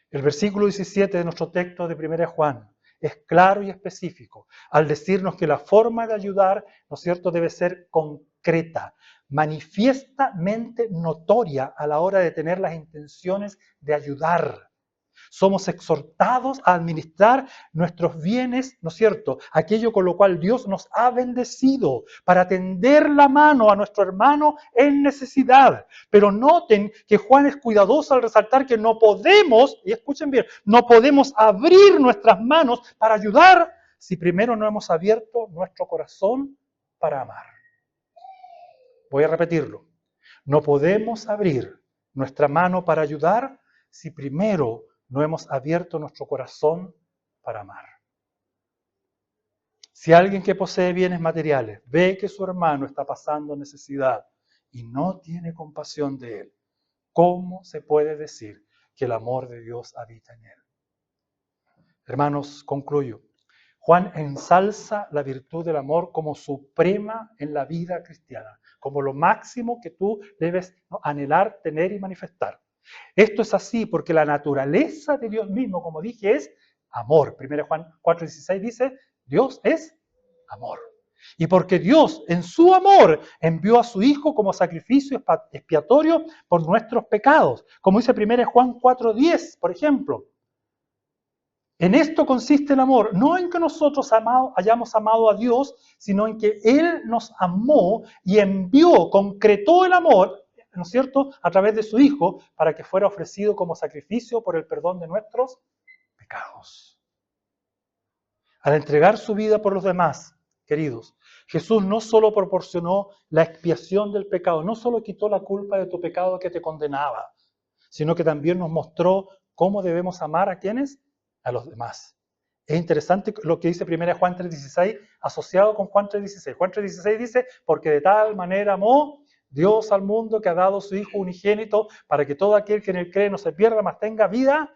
A: El versículo 17 de nuestro texto de 1 Juan es claro y específico al decirnos que la forma de ayudar, ¿no es cierto?, debe ser concreta, manifiestamente notoria a la hora de tener las intenciones de ayudar. Somos exhortados a administrar nuestros bienes, ¿no es cierto?, aquello con lo cual Dios nos ha bendecido, para tender la mano a nuestro hermano en necesidad. Pero noten que Juan es cuidadoso al resaltar que no podemos, y escuchen bien, no podemos abrir nuestras manos para ayudar si primero no hemos abierto nuestro corazón para amar. Voy a repetirlo. No podemos abrir nuestra mano para ayudar si primero no hemos abierto nuestro corazón para amar. Si alguien que posee bienes materiales ve que su hermano está pasando necesidad y no tiene compasión de él, ¿cómo se puede decir que el amor de Dios habita en él? Hermanos, concluyo. Juan ensalza la virtud del amor como suprema en la vida cristiana, como lo máximo que tú debes anhelar, tener y manifestar. Esto es así porque la naturaleza de Dios mismo, como dije, es amor. 1 Juan 4:16 dice, Dios es amor. Y porque Dios, en su amor, envió a su Hijo como sacrificio expiatorio por nuestros pecados. Como dice 1 Juan 4:10, por ejemplo. En esto consiste el amor, no en que nosotros hayamos amado a Dios, sino en que Él nos amó y envió, concretó el amor, ¿no es cierto?, a través de su Hijo, para que fuera ofrecido como sacrificio por el perdón de nuestros pecados. Al entregar su vida por los demás, queridos, Jesús no solo proporcionó la expiación del pecado, no solo quitó la culpa de tu pecado que te condenaba, sino que también nos mostró cómo debemos amar a quienes, a los demás. Es interesante lo que dice 1 Juan 3:16 asociado con Juan 3:16. Juan 3:16 dice, porque de tal manera amó Dios al mundo que ha dado su Hijo unigénito para que todo aquel que en él cree no se pierda, mas tenga vida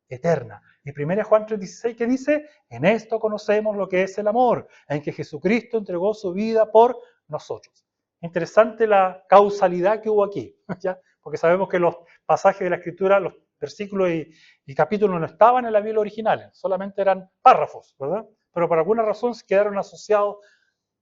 A: eterna. Y 1 Juan 3:16 que dice, en esto conocemos lo que es el amor, en que Jesucristo entregó su vida por nosotros. Interesante la causalidad que hubo aquí, ¿ya? Porque sabemos que los pasajes de la Escritura, los versículos y capítulos no estaban en la Biblia original, solamente eran párrafos, ¿verdad? Pero por alguna razón se quedaron asociados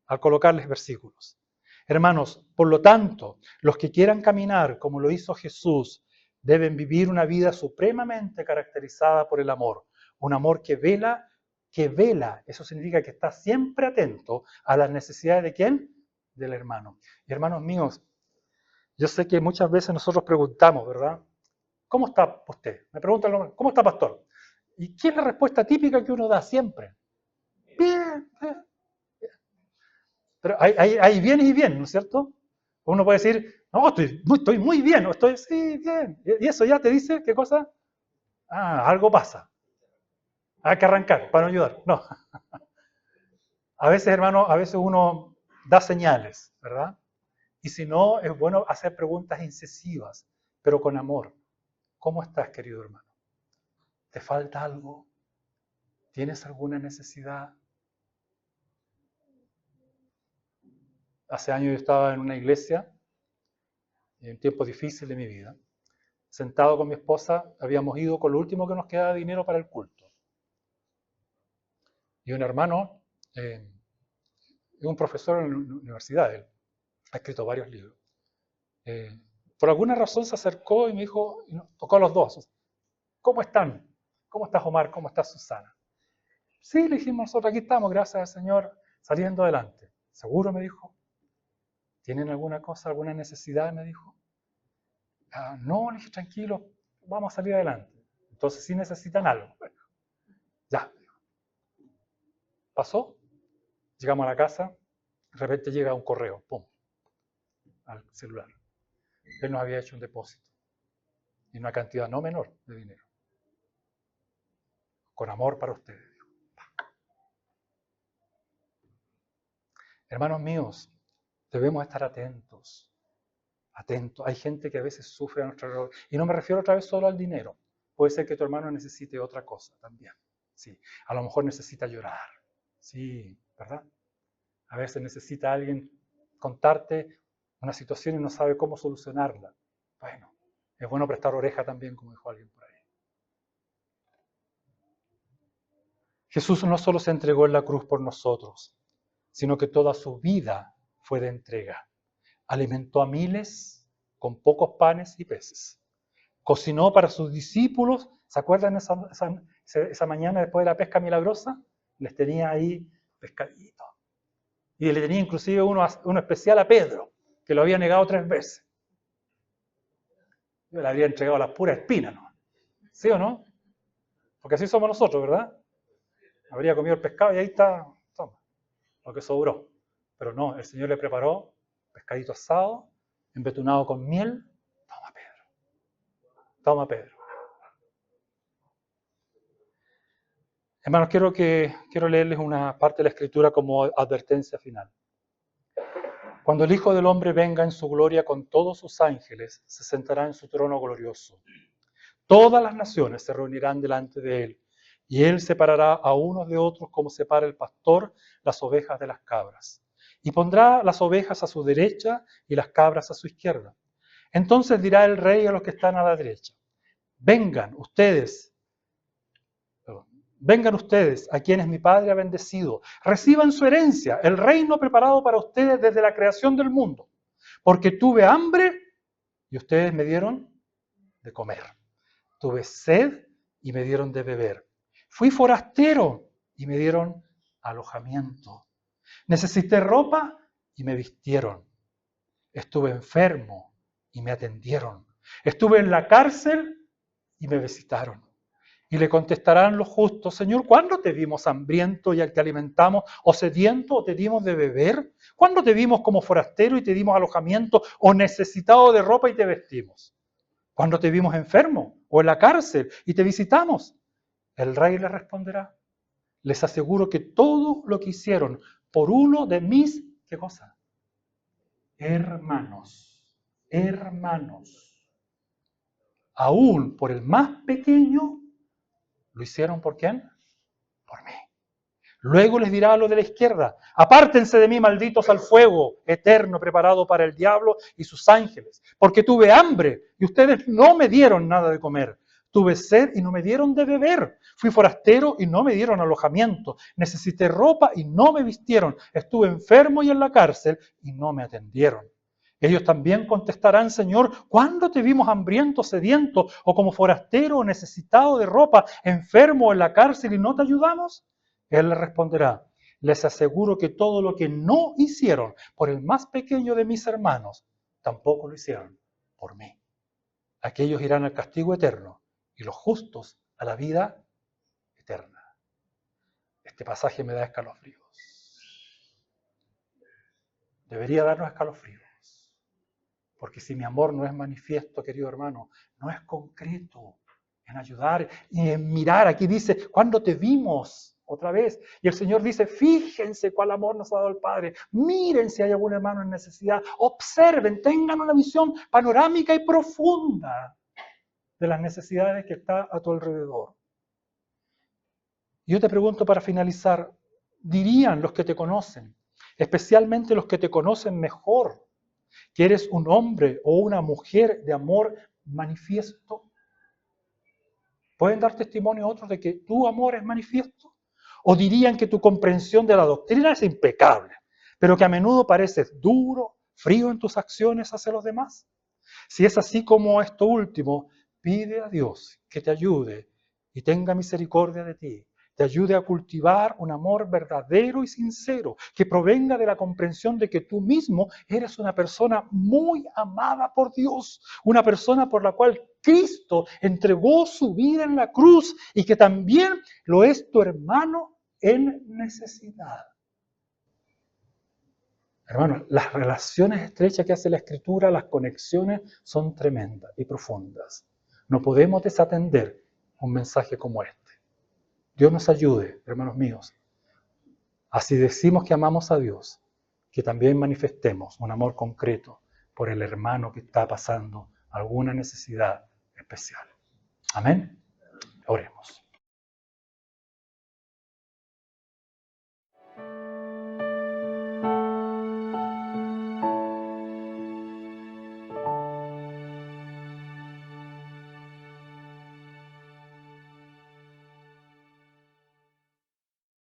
A: al colocarles versículos. Hermanos, por lo tanto, los que quieran caminar como lo hizo Jesús, deben vivir una vida supremamente caracterizada por el amor. Un amor que vela, eso significa que está siempre atento a las necesidades de ¿quién? Del hermano. Y hermanos míos, yo sé que muchas veces nosotros preguntamos, ¿verdad? ¿Cómo está usted? Me preguntan, ¿cómo está, pastor? ¿Y qué es la respuesta típica que uno da siempre? Bien, bien. Pero hay bien y bien, ¿no es cierto? Uno puede decir, no, estoy muy bien, o estoy, sí, bien. Y eso ya te dice, ¿qué cosa? Ah, algo pasa. Hay que arrancar para no ayudar. No. A veces, hermano, a veces uno da señales, ¿verdad? Y si no, es bueno hacer preguntas incisivas, pero con amor. ¿Cómo estás, querido hermano? ¿Te falta algo? ¿Tienes alguna necesidad? Hace años yo estaba en una iglesia, en un tiempo difícil de mi vida, sentado con mi esposa, habíamos ido con lo último que nos quedaba de dinero para el culto. Y un hermano, es un profesor en la universidad, él ha escrito varios libros. Por alguna razón se acercó y me dijo, y nos tocó a los dos, ¿cómo están? ¿Cómo estás, Omar? ¿Cómo estás, Susana? Sí, le dijimos nosotros, aquí estamos, gracias al Señor, saliendo adelante. ¿Seguro? Me dijo. ¿Tienen alguna cosa, alguna necesidad? Me dijo. Ah, no, le dije, tranquilo, vamos a salir adelante. Entonces sí necesitan algo. Ya. Pasó, llegamos a la casa, de repente llega un correo, pum, al celular. Él nos había hecho un depósito. Y una cantidad no menor de dinero. Con amor para ustedes. Hermanos míos, debemos estar atentos. Atentos. Hay gente que a veces sufre a nuestro alrededor. Y no me refiero otra vez solo al dinero. Puede ser que tu hermano necesite otra cosa también. Sí. A lo mejor necesita llorar. Sí, ¿verdad? A veces necesita alguien contarte una situación y no sabe cómo solucionarla. Bueno, es bueno prestar oreja también, como dijo alguien por ahí. Jesús no solo se entregó en la cruz por nosotros, sino que toda su vida fue de entrega. Alimentó a miles con pocos panes y peces. Cocinó para sus discípulos, ¿se acuerdan esa mañana después de la pesca milagrosa? Les tenía ahí pescadito. Y le tenía inclusive uno especial a Pedro, que lo había negado 3 veces. Yo le habría entregado las puras espinas, ¿no? ¿Sí o no? Porque así somos nosotros, ¿verdad? Habría comido el pescado y ahí está, toma, lo que sobró. Pero no, el Señor le preparó pescadito asado, embetunado con miel. Toma, Pedro. Toma, Pedro. Hermanos, quiero leerles una parte de la Escritura como advertencia final. Cuando el Hijo del Hombre venga en su gloria con todos sus ángeles, se sentará en su trono glorioso. Todas las naciones se reunirán delante de él, y él separará a unos de otros como separa el pastor las ovejas de las cabras. Y pondrá las ovejas a su derecha y las cabras a su izquierda. Entonces dirá el rey a los que están a la derecha, vengan ustedes, vengan ustedes, a quienes mi Padre ha bendecido, reciban su herencia, el reino preparado para ustedes desde la creación del mundo. Porque tuve hambre y ustedes me dieron de comer. Tuve sed y me dieron de beber. Fui forastero y me dieron alojamiento. Necesité ropa y me vistieron. Estuve enfermo y me atendieron. Estuve en la cárcel y me visitaron. Y le contestarán los justos: Señor, ¿cuándo te vimos hambriento y te alimentamos? ¿O sediento o te dimos de beber? ¿Cuándo te vimos como forastero y te dimos alojamiento? ¿O necesitado de ropa y te vestimos? ¿Cuándo te vimos enfermo o en la cárcel y te visitamos? El rey le responderá: les aseguro que todo lo que hicieron por uno de mis, ¿qué cosa? Hermanos, aún por el más pequeño, ¿lo hicieron por quién? Por mí. Luego les dirá a los de la izquierda: apártense de mí, malditos, al fuego eterno preparado para el diablo y sus ángeles, porque tuve hambre y ustedes no me dieron nada de comer. Tuve sed y no me dieron de beber. Fui forastero y no me dieron alojamiento. Necesité ropa y no me vistieron. Estuve enfermo y en la cárcel y no me atendieron. Ellos también contestarán: Señor, ¿cuándo te vimos hambriento, sediento, o como forastero o necesitado de ropa, enfermo o en la cárcel y no te ayudamos? Él le responderá: les aseguro que todo lo que no hicieron por el más pequeño de mis hermanos, tampoco lo hicieron por mí. Aquellos irán al castigo eterno y los justos a la vida eterna. Este pasaje me da escalofríos. Debería darnos escalofríos. Porque si mi amor no es manifiesto, querido hermano, no es concreto en ayudar y en mirar. Aquí dice: ¿cuándo te vimos? Otra vez. Y el Señor dice: fíjense cuál amor nos ha dado el Padre. Miren si hay algún hermano en necesidad. Observen, tengan una visión panorámica y profunda de las necesidades que está a tu alrededor. Y yo te pregunto para finalizar, ¿dirían los que te conocen, especialmente los que te conocen mejor, que eres un hombre o una mujer de amor manifiesto? ¿Pueden dar testimonio otros de que tu amor es manifiesto? ¿O dirían que tu comprensión de la doctrina es impecable, pero que a menudo pareces duro, frío en tus acciones hacia los demás? Si es así como esto último, pide a Dios que te ayude y tenga misericordia de ti, te ayude a cultivar un amor verdadero y sincero, que provenga de la comprensión de que tú mismo eres una persona muy amada por Dios, una persona por la cual Cristo entregó su vida en la cruz y que también lo es tu hermano en necesidad. Hermanos, las relaciones estrechas que hace la Escritura, las conexiones son tremendas y profundas. No podemos desatender un mensaje como este. Dios nos ayude, hermanos míos. Así decimos que amamos a Dios, que también manifestemos un amor concreto por el hermano que está pasando alguna necesidad especial. Amén. Oremos.